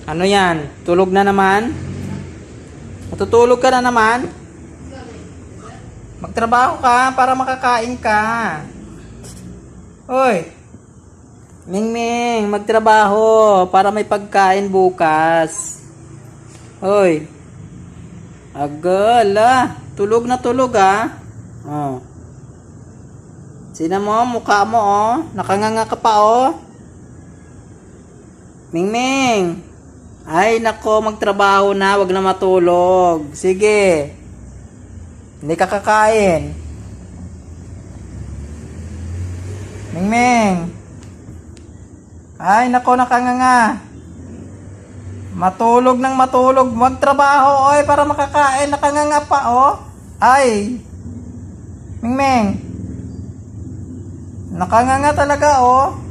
Ano yan? Tulog na naman? Matutulog ka na naman? Magtrabaho ka para makakain ka. Hoy! Mingming, magtrabaho para may pagkain bukas. Hoy! Agala! Tulog na tulog ah. Oh. Sina mo, mukha mo oh. Nakanganga ka pa oh. Mingming! Ay nako, magtrabaho na, wag na matulog. Sige. Hindi ka kakain. Mingming. Ay nako, nakanganga. Matulog nang matulog, magtrabaho oy para makakain, nakanganga pa oh. Ay. Mingming. Nakanganga talaga oh.